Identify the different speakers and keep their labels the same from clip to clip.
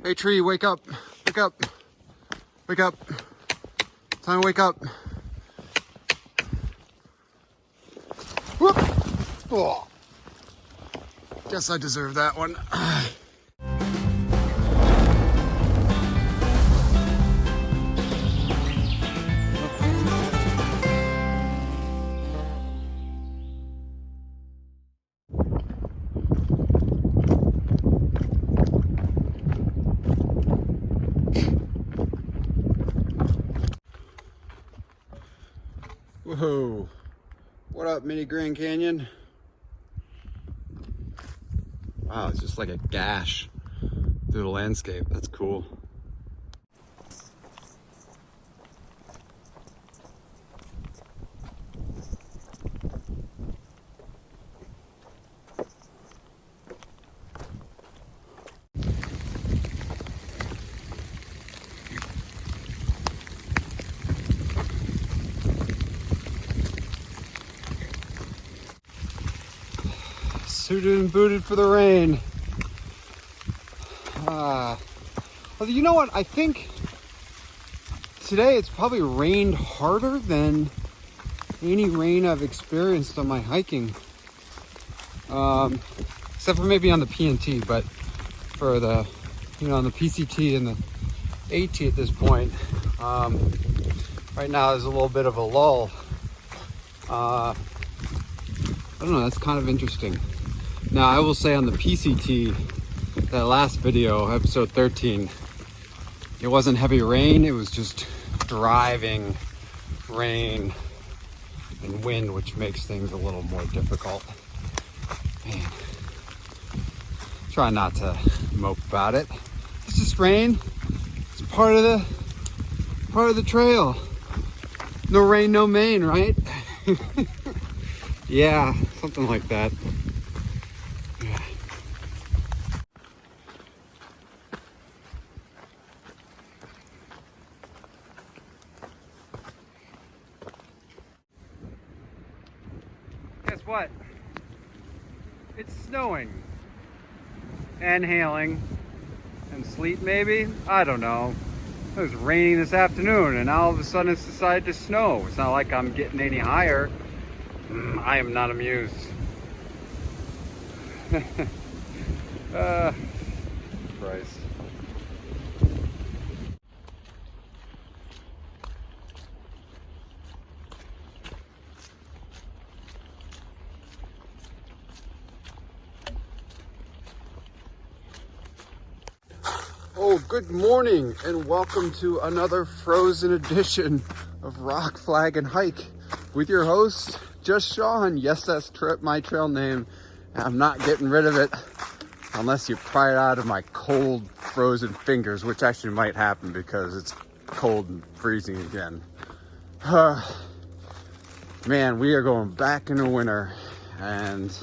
Speaker 1: Hey tree, wake up. Wake up. Wake up. Time to wake up. Whoop. Oh. Guess I deserve that one. Whoa. What up, mini Grand Canyon? Wow, it's just like a gash through the landscape. That's cool. Suited and booted for the rain. Well, you know what? I think today it's probably rained harder than any rain I've experienced on my hiking. Except for maybe on the PNT, but for the, on the PCT and the AT at this point, right now there's a little bit of a lull. I don't know, that's kind of interesting. Now, I will say on the PCT, that last video, episode 13, it wasn't heavy rain, it was just driving rain and wind, which makes things a little more difficult. Man, try not to mope about it. It's just rain. It's part of the trail. No rain, no main, right? Yeah, something like that. Guess what? It's snowing and hailing and sleet maybe. I don't know. It was raining this afternoon and now all of a sudden it's decided to snow. It's not like I'm getting any higher. I am not amused. Christ. Oh, good morning and welcome to another frozen edition of Rock, Flag, and Hike with your host, Just Sean. Yes, that's my trail name. I'm not getting rid of it unless you pry it out of my cold, frozen fingers, which actually might happen because it's cold and freezing again. Man, we are going back into winter and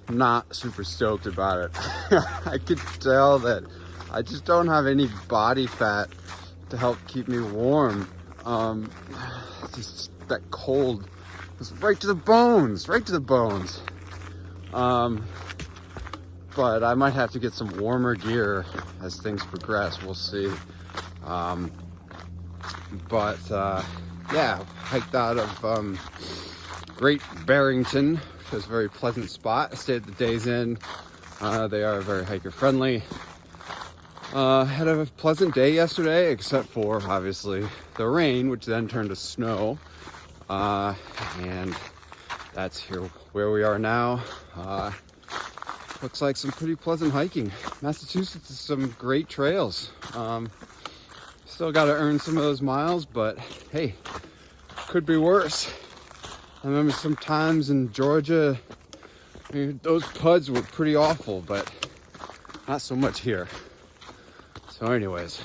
Speaker 1: I'm not super stoked about it. I could tell that I just don't have any body fat to help keep me warm. Just that cold was right to the bones, right to the bones. But I might have to get some warmer gear as things progress. We'll see. Yeah, hiked out of Great Barrington, which is a very pleasant spot. I stayed at the Days Inn. They are very hiker friendly. Had a pleasant day yesterday, except for obviously the rain, which then turned to snow. And that's here where we are now. Looks like some pretty pleasant hiking. Massachusetts has some great trails. Still got to earn some of those miles, but hey, could be worse. I remember some times in Georgia, those puds were pretty awful, but not so much here. So anyways,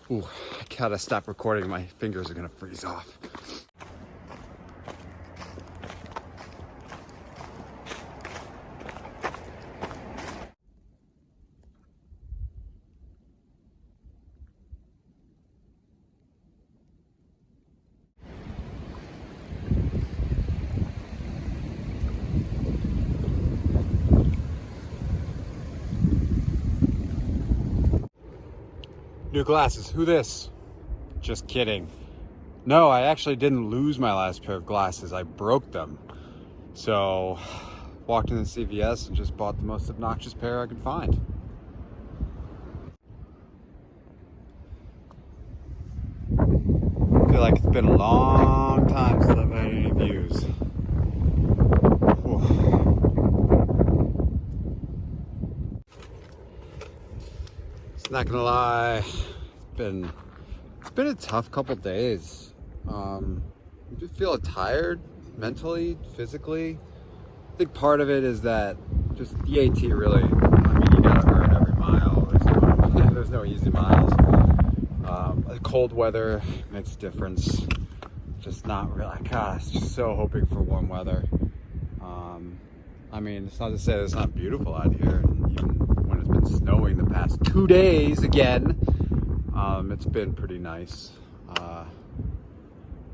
Speaker 1: I gotta stop recording. My fingers are gonna freeze off. New glasses. Who this? Just kidding. No, I actually didn't lose my last pair of glasses. I broke them. So, walked into CVS and just bought the most obnoxious pair I could find. I feel like it's been a long time since I've had any views. It's not gonna lie, it's been a tough couple days. I just feel tired mentally, physically. I think part of it is that just the AT really, you gotta earn every mile. There's no easy miles. Cold weather makes a difference. Just not really, gosh, just so hoping for warm weather. It's not to say that it's not beautiful out here, even when it's been snowing the past 2 days again. It's been pretty nice.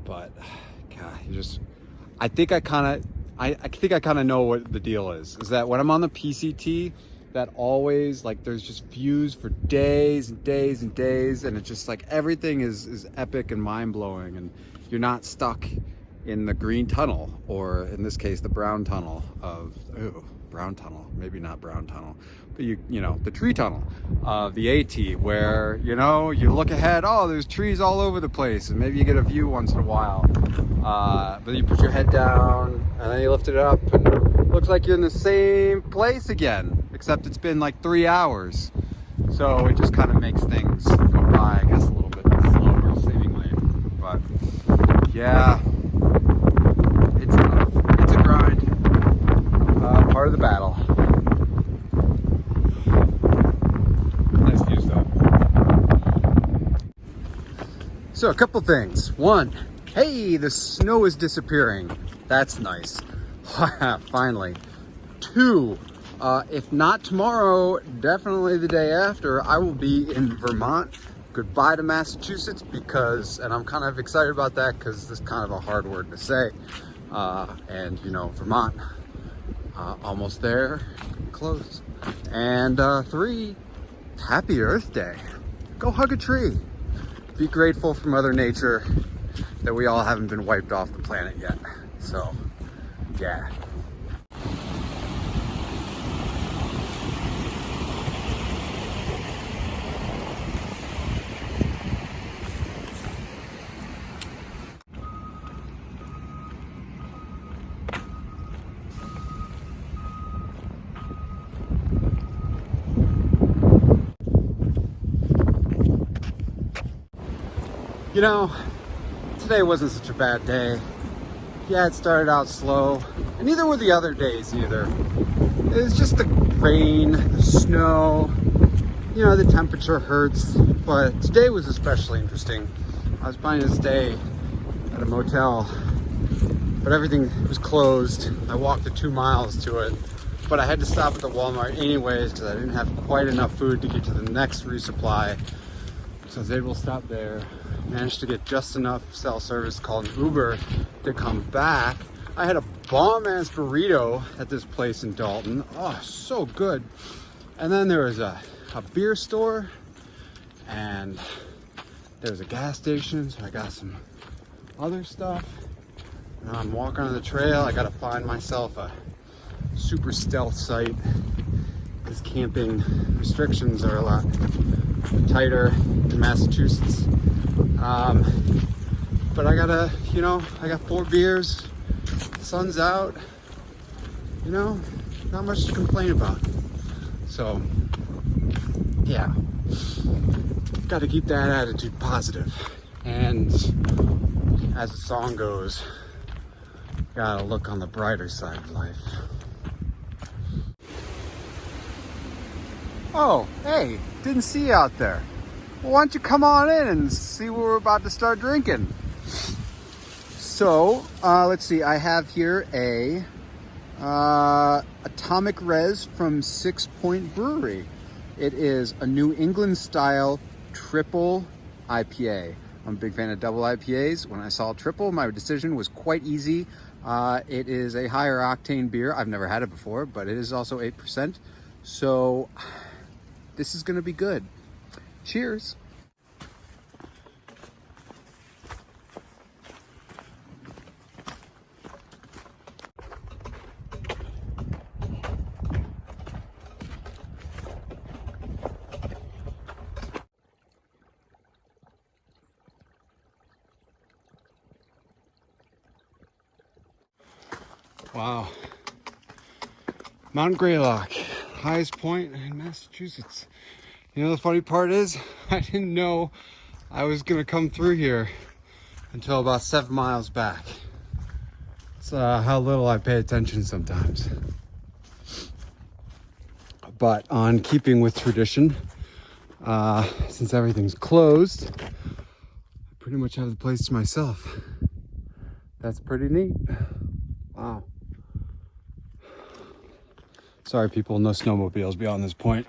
Speaker 1: But God, I think I kind of know what the deal is that when I'm on the PCT, that always, like, there's just views for days and days and days, and it's just like everything is epic and mind-blowing, and you're not stuck in the green tunnel, or in this case the brown tunnel brown tunnel, maybe not brown tunnel, but you know, the tree tunnel of the AT, where, you know, you look ahead, oh, there's trees all over the place, and maybe you get a view once in a while, but you put your head down and then you lift it up and it looks like you're in the same place again, except it's been like 3 hours. So it just kind of makes things go by, I guess, a little bit slower seemingly. But yeah, it's a grind, part of the battle. Nice views though. So a couple things. One, hey, the snow is disappearing. That's nice. Finally. Two, if not tomorrow, definitely the day after, I will be in Vermont. Goodbye to Massachusetts, and I'm kind of excited about that because this is kind of a hard word to say. And you know, Vermont, almost there, close. And three, happy Earth Day. Go hug a tree. Be grateful for Mother Nature that we all haven't been wiped off the planet yet. So, yeah. You know, today wasn't such a bad day. Yeah, it started out slow, and neither were the other days either. It was just the rain, the snow, you know, the temperature hurts, but today was especially interesting. I was planning to stay at a motel, but everything was closed. I walked the 2 miles to it, but I had to stop at the Walmart anyways because I didn't have quite enough food to get to the next resupply. So I was able to stop there. Managed to get just enough cell service called an Uber to come back. I had a bomb-ass burrito at this place in Dalton. Oh, so good. And then there was a beer store, and there was a gas station, so I got some other stuff. Now I'm walking on the trail. I gotta find myself a super stealth site, because camping restrictions are a lot tighter in Massachusetts. But I gotta, you know, I got 4 beers, sun's out, you know, not much to complain about. So, yeah, gotta keep that attitude positive. And as the song goes, gotta look on the brighter side of life. Oh, hey, didn't see you out there. Well, why don't you come on in and see what we're about to start drinking? So, let's see, I have here a Atomic Res from 6 Point Brewery. It is a New England style triple IPA. I'm a big fan of double IPAs. When I saw triple, my decision was quite easy. It is a higher octane beer. I've never had it before, but it is also 8%. So this is gonna be good. Cheers. Wow. Mount Greylock, highest point in Massachusetts. You know, the funny part is, I didn't know I was gonna come through here until about 7 miles back. It's how little I pay attention sometimes. But on keeping with tradition, since everything's closed, I pretty much have the place to myself. That's pretty neat. Wow. Sorry people, no snowmobiles beyond this point.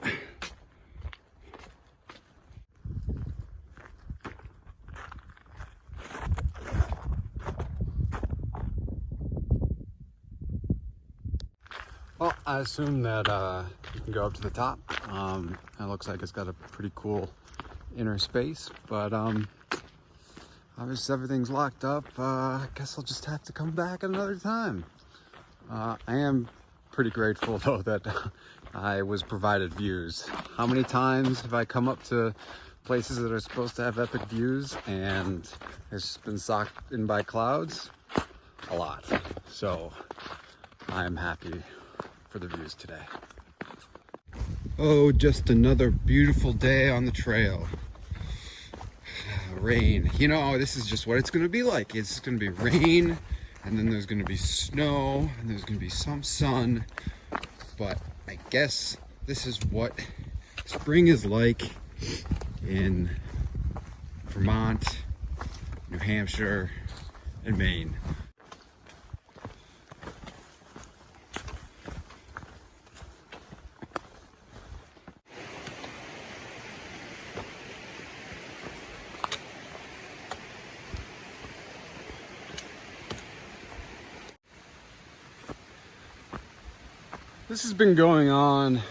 Speaker 1: Well, I assume that you can go up to the top. It looks like it's got a pretty cool inner space, but obviously everything's locked up. I guess I'll just have to come back another time. I am pretty grateful though that I was provided views. How many times have I come up to places that are supposed to have epic views and it's been socked in by clouds? A lot. So I'm happy for the views today. Oh, just another beautiful day on the trail. Rain. You know, this is just what it's going to be like. It's going to be rain, and then there's going to be snow, and there's going to be some sun. But I guess this is what spring is like in Vermont, New Hampshire, and Maine. This has been going on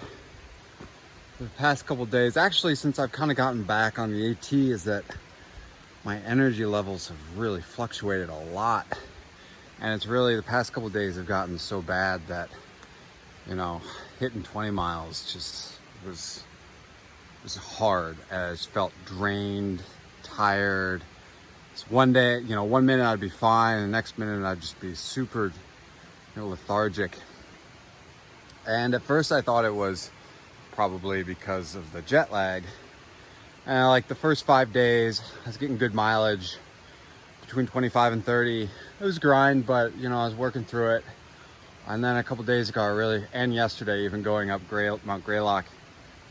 Speaker 1: for the past couple days. Actually, since I've kind of gotten back on the AT, is that my energy levels have really fluctuated a lot. And it's really, the past couple days have gotten so bad that, you know, hitting 20 miles just was hard. I just felt drained, tired. It's one day, you know, 1 minute I'd be fine, and the next minute I'd just be super, lethargic. And at first I thought it was probably because of the jet lag. And like the first 5 days, I was getting good mileage, between 25 and 30. It was grind, but I was working through it. And then a couple days ago, and yesterday, even going up Mount Greylock,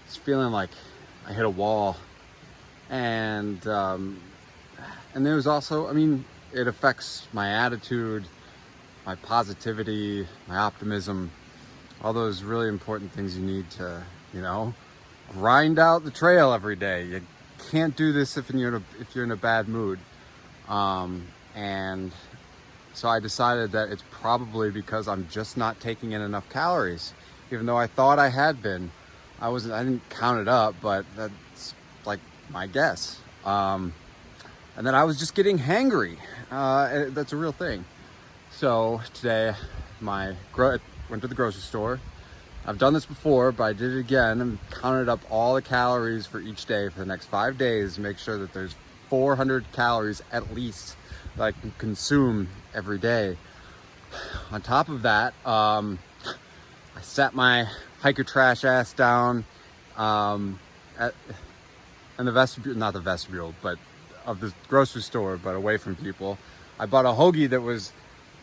Speaker 1: it's feeling like I hit a wall. And there was also, it affects my attitude, my positivity, my optimism. All those really important things you need to, grind out the trail every day. You can't do this if you're in a bad mood. And so I decided that it's probably because I'm just not taking in enough calories, even though I thought I had been. I didn't count it up, but that's like my guess. And then I was just getting hangry. That's a real thing. So today, went to the grocery store. I've done this before, but I did it again and counted up all the calories for each day for the next 5 days to make sure that there's 400 calories at least that I can consume every day. On top of that, I sat my hiker trash ass down in the vestibule, not the vestibule, but of the grocery store, but away from people. I bought a hoagie that was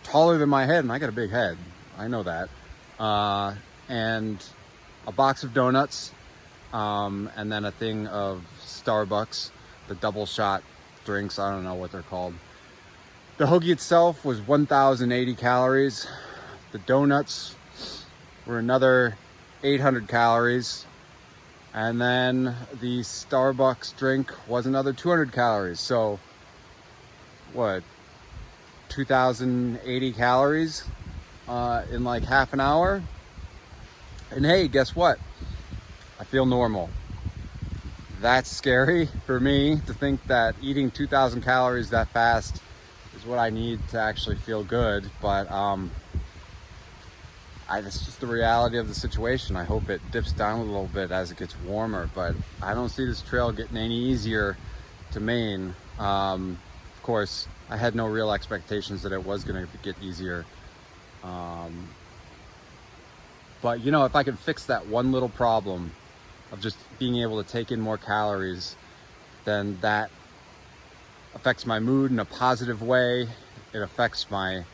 Speaker 1: taller than my head, and I got a big head. I know that. And a box of donuts, and then a thing of Starbucks, the double shot drinks. I don't know what they're called. The hoagie itself was 1,080 calories. The donuts were another 800 calories. And then the Starbucks drink was another 200 calories. So, what, 2,080 calories in like half an hour? And hey, guess what? I feel normal. That's scary for me to think that eating 2,000 calories that fast is what I need to actually feel good. But that's just the reality of the situation. I hope it dips down a little bit as it gets warmer, but I don't see this trail getting any easier to Maine. Of course, I had no real expectations that it was going to get easier. But you know, if I could fix that one little problem of just being able to take in more calories, then that affects my mood in a positive way. It affects my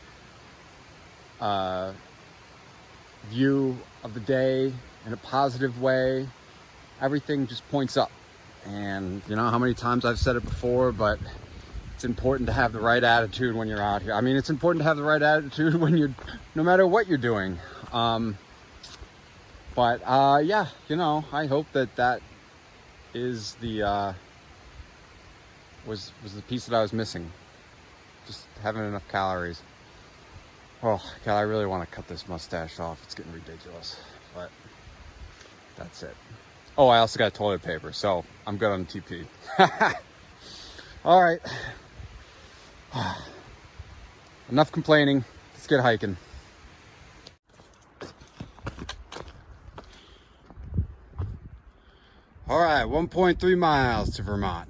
Speaker 1: view of the day in a positive way. Everything just points up. And you know how many times I've said it before, but it's important to have the right attitude when you're out here. I mean, it's important to have the right attitude when you're, no matter what you're doing. Yeah, you know, I hope that is the was the piece that I was missing. Just having enough calories. Oh God, I really want to cut this mustache off. It's getting ridiculous, but that's it. Oh, I also got toilet paper, so I'm good on TP. All right. Enough complaining. Let's get hiking. All right, 1.3 miles to Vermont.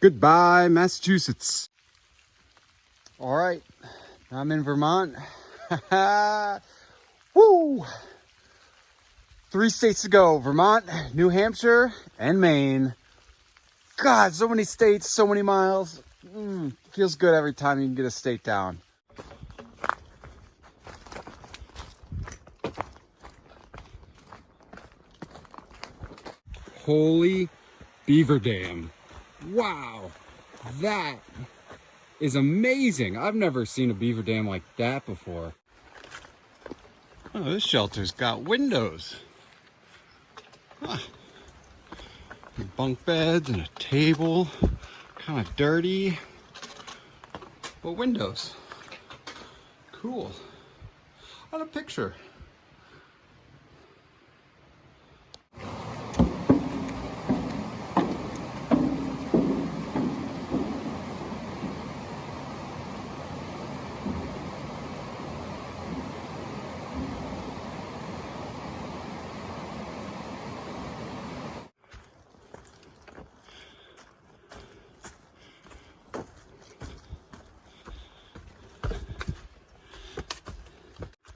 Speaker 1: Goodbye, Massachusetts. All right, I'm in Vermont. Woo! 3 states to go: Vermont, New Hampshire, and Maine. God, so many states, so many miles. Feels good every time you can get a state down. Holy beaver dam. Wow, that is amazing. I've never seen a beaver dam like that before. Oh, this shelter's got windows. Huh. Bunk beds and a table. Kind of dirty, but windows. Cool. On a picture.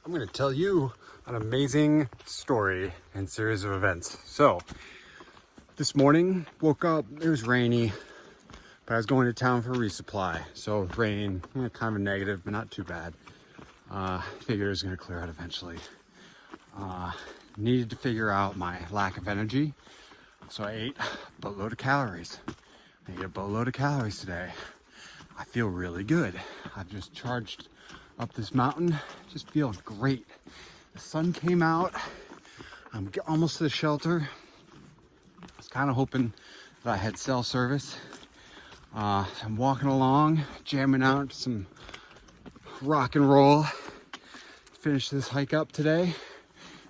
Speaker 1: I'm going to tell you an amazing story and series of events. So, this morning, woke up, it was rainy, but I was going to town for a resupply. So, rain, kind of a negative, but not too bad. Figured it was going to clear out eventually. Needed to figure out my lack of energy, so I ate a boatload of calories. I ate a boatload of calories today. I feel really good. I've just charged up this mountain, just feel great. The sun came out. I'm almost to the shelter. I was kind of hoping that I had cell service. I'm walking along, jamming out some rock and roll. Finished this hike up today.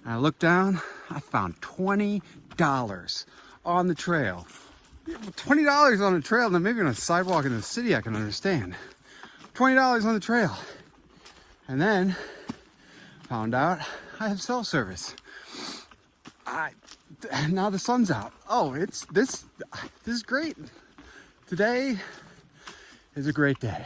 Speaker 1: And I looked down, I found $20 on the trail. $20 on the trail, then maybe on a sidewalk in the city I can understand. $20 on the trail. And then found out I have cell service. Now the sun's out. Oh, this is great. Today is a great day.